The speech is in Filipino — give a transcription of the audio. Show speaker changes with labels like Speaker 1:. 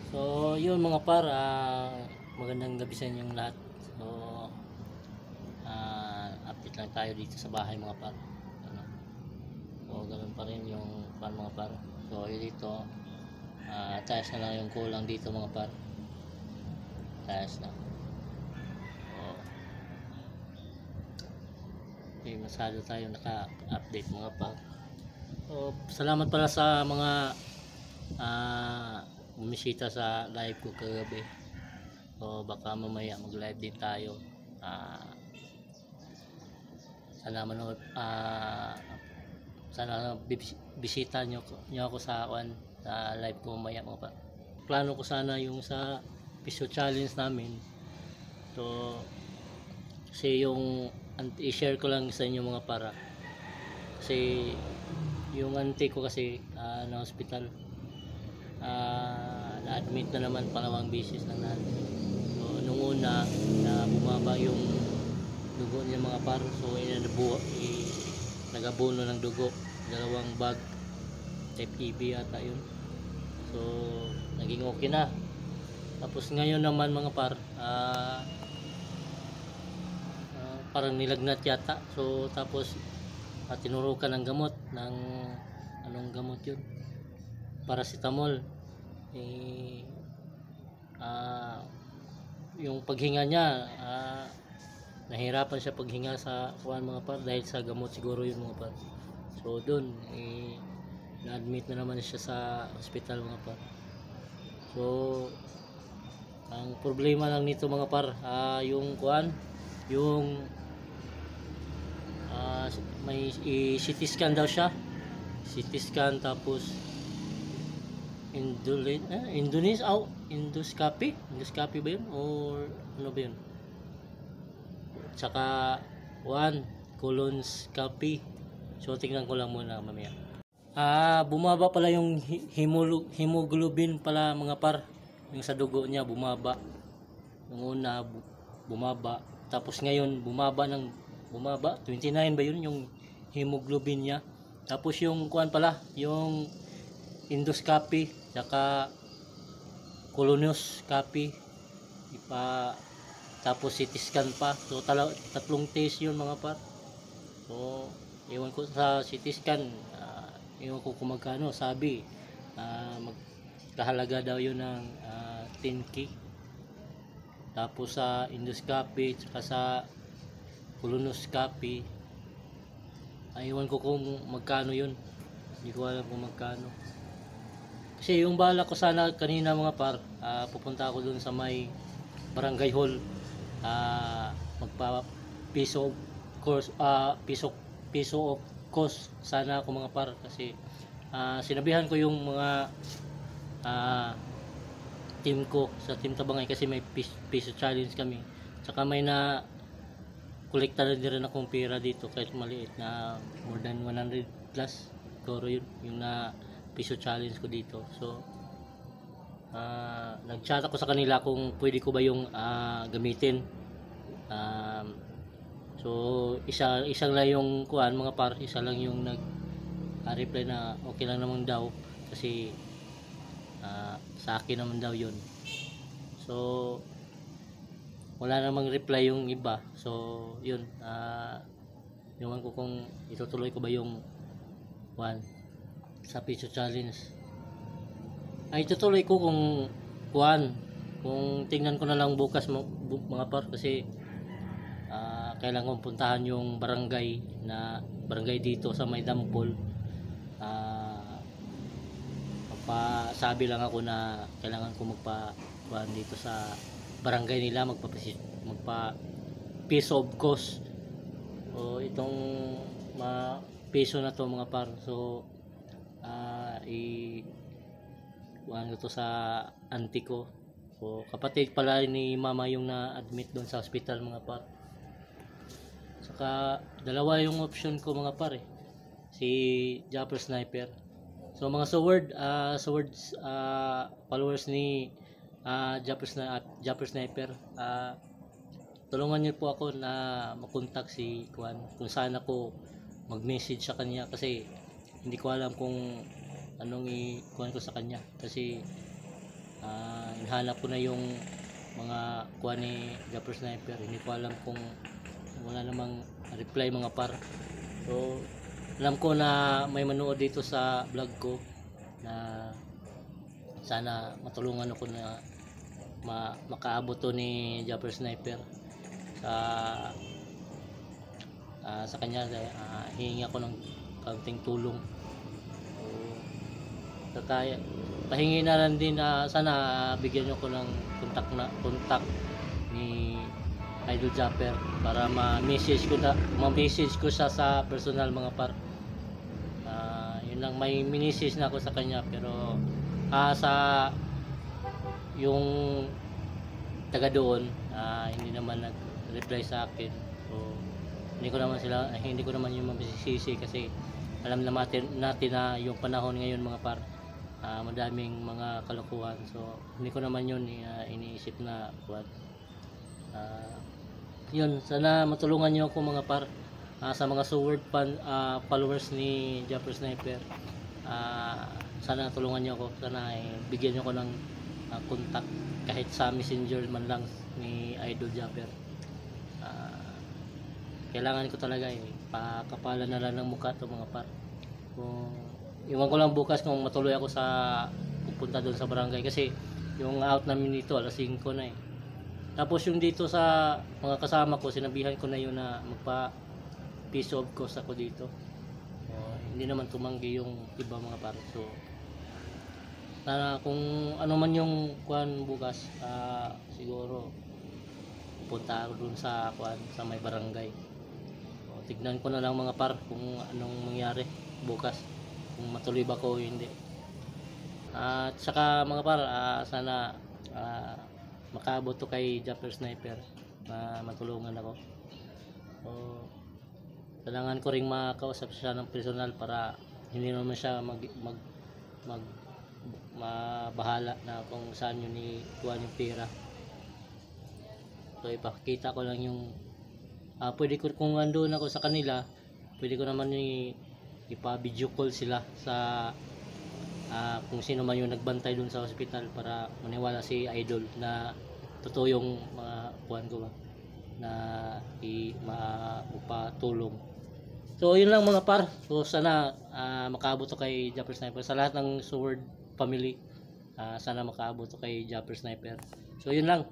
Speaker 1: So, yun mga par, magandang gabi sa inyong lahat. So, update lang tayo dito sa bahay mga par. Ano? So, ganun pa rin yung pan mga par. So, yun dito, taas na lang yung kulang dito mga par. Taas na. So, okay, masyado tayo naka-update mga par. So, salamat pala sa mga bumisita sa live ko kagabi. So baka mamaya mag live din tayo. Sana manood, sana bisita nyo ako sa live ko mamaya mga pa. Plano ko sana yung sa piso challenge namin. So kasi yung i-share ko lang sa inyo mga para, kasi yung auntie ko kasi na hospital, na-admit na naman pangalawang beses na na-admit. So nung una na bumaba yung dugo niya mga par, so nagabono ng dugo, 2 bag type EB ata yun. So naging okay na. Tapos ngayon naman mga par, parang nilagnat yata. So tapos tinurukan ng gamot, ng anong gamot yun, paracetamol. Yung paghinga niya, nahirapan siya paghinga sa mga par dahil sa gamot siguro yun mga par. So dun na-admit na naman siya sa hospital mga par. So ang problema lang nito mga par, yung yung may CT scan daw siya, CT scan, tapos endoscopy ba yun or ano ba yun, tsaka colonoscopy. So tingnan ko lang muna mamaya. Bumaba pala yung hemoglobin pala mga par, yung sa dugo niya bumaba. Nung una bumaba, tapos ngayon bumaba 29 ba yun yung hemoglobin niya. Tapos yung pala, yung endoscopy tsaka colonoscopy tapos CT scan pa. So tatlong test yun mga par. So ewan ko sa CT scan, ewan ko kung magkano, sabi magkahalaga daw yun ng 10K. Tapos sa endoscopy tsaka sa colonoscopy, ewan ko kung magkano yun, hindi ko alam kung magkano. Kasi yung bala ko sana kanina mga par, pupunta ako dun sa may barangay hall, magpa piso course, piso of course sana ako mga par. Kasi sinabihan ko yung mga team ko sa Team Tabangay, kasi may piso challenge kami, tsaka may na kolekta na din rin akong pera dito kahit maliit, na more than 100 plus siguro yun yung na piso challenge ko dito. So nag-chat ako sa kanila kung pwede ko ba yung gamitin. So isang lang yung mga par, isa lang yung reply na okay lang naman daw, kasi sa akin naman daw yun. So wala namang reply yung iba. So yun, ewan ko kung itutuloy ko ba yung sa piso challenge. Itutuloy ko kung kung tingnan ko na lang bukas mga par, kasi kailangan kong puntahan yung barangay dito sa may Dampol. Magpasabi lang ako na kailangan ko dito sa barangay nila, magpa piso of cost. O itong piso na to mga par. So ko to sa auntie ko. So kapatid pala ni mama yung na-admit doon sa hospital mga par. Saka dalawa yung option ko mga par, si Japper Sniper. So mga followers ni Japper Sniper, tulungan niyo po ako na makontak si kung saan ako mag-message sa kanya, kasi hindi ko alam kung anong i-kuhan ko sa kanya, kasi Hinahanap ko na yung mga kuha ni Japper Sniper. Hindi ko alam kung wala namang reply mga par. So alam ko na may manood dito sa vlog ko na sana matulungan ako na makaabot to ni Japper Sniper sa kanya. Hihingi ako ng kaunting tulong. So, pahingi na lang din sana bigyan niyo ko ng contact ni Idol Japper para ma-message ko siya sa personal mga par. Yun lang, may message na ako sa kanya pero sa yung taga doon hindi naman nag-reply sa akin. So hindi ko naman yung mabisisi kasi alam natin na yung panahon ngayon mga par, madaming mga kalokohan. So hindi ko naman yun iniisip na what. Yun, sana matulungan niyo ako mga par, sa mga sword followers ni Japper Sniper. Sana tulungan niyo ako, sana bigyan niyo ko ng contact kahit sa messenger man lang ni Idol Japper. Kailangan ko talaga pakapalan na lang ng mukha to mga par. Kung iwan ko lang bukas kung matuloy ako sa pupunta doon sa barangay kasi yung out namin dito alas 5 na Tapos yung dito sa mga kasama ko, sinabihan ko na yun na magpa peace of course ako dito. Hindi naman tumanggi yung iba mga par. So sana kung ano man yung kuan bukas, siguro pupunta ako dun sa kuan sa may barangay. Tignan ko na lang mga par kung anong mangyari bukas, kung matuloy ba ko o hindi. At saka mga par, sana makaabot to kay Japper Sniper na matulungan ako. So kailangan ko ring makausap siya ng personal para hindi naman siya mabahala na kung saan yun kuha yung pera. So ipakita ko lang yung pwede ko, kung andun ako sa kanila, pwede ko naman ipa-video call sila sa kung sino man yung nagbantay dun sa hospital para maniwala si Idol na totoo yung mga kuhan ko ba na mapatulong. So yun lang mga par. So sana makaabot to kay Japper Sniper sa lahat ng Sword family. Sana makaabot to kay Japper Sniper. So yun lang.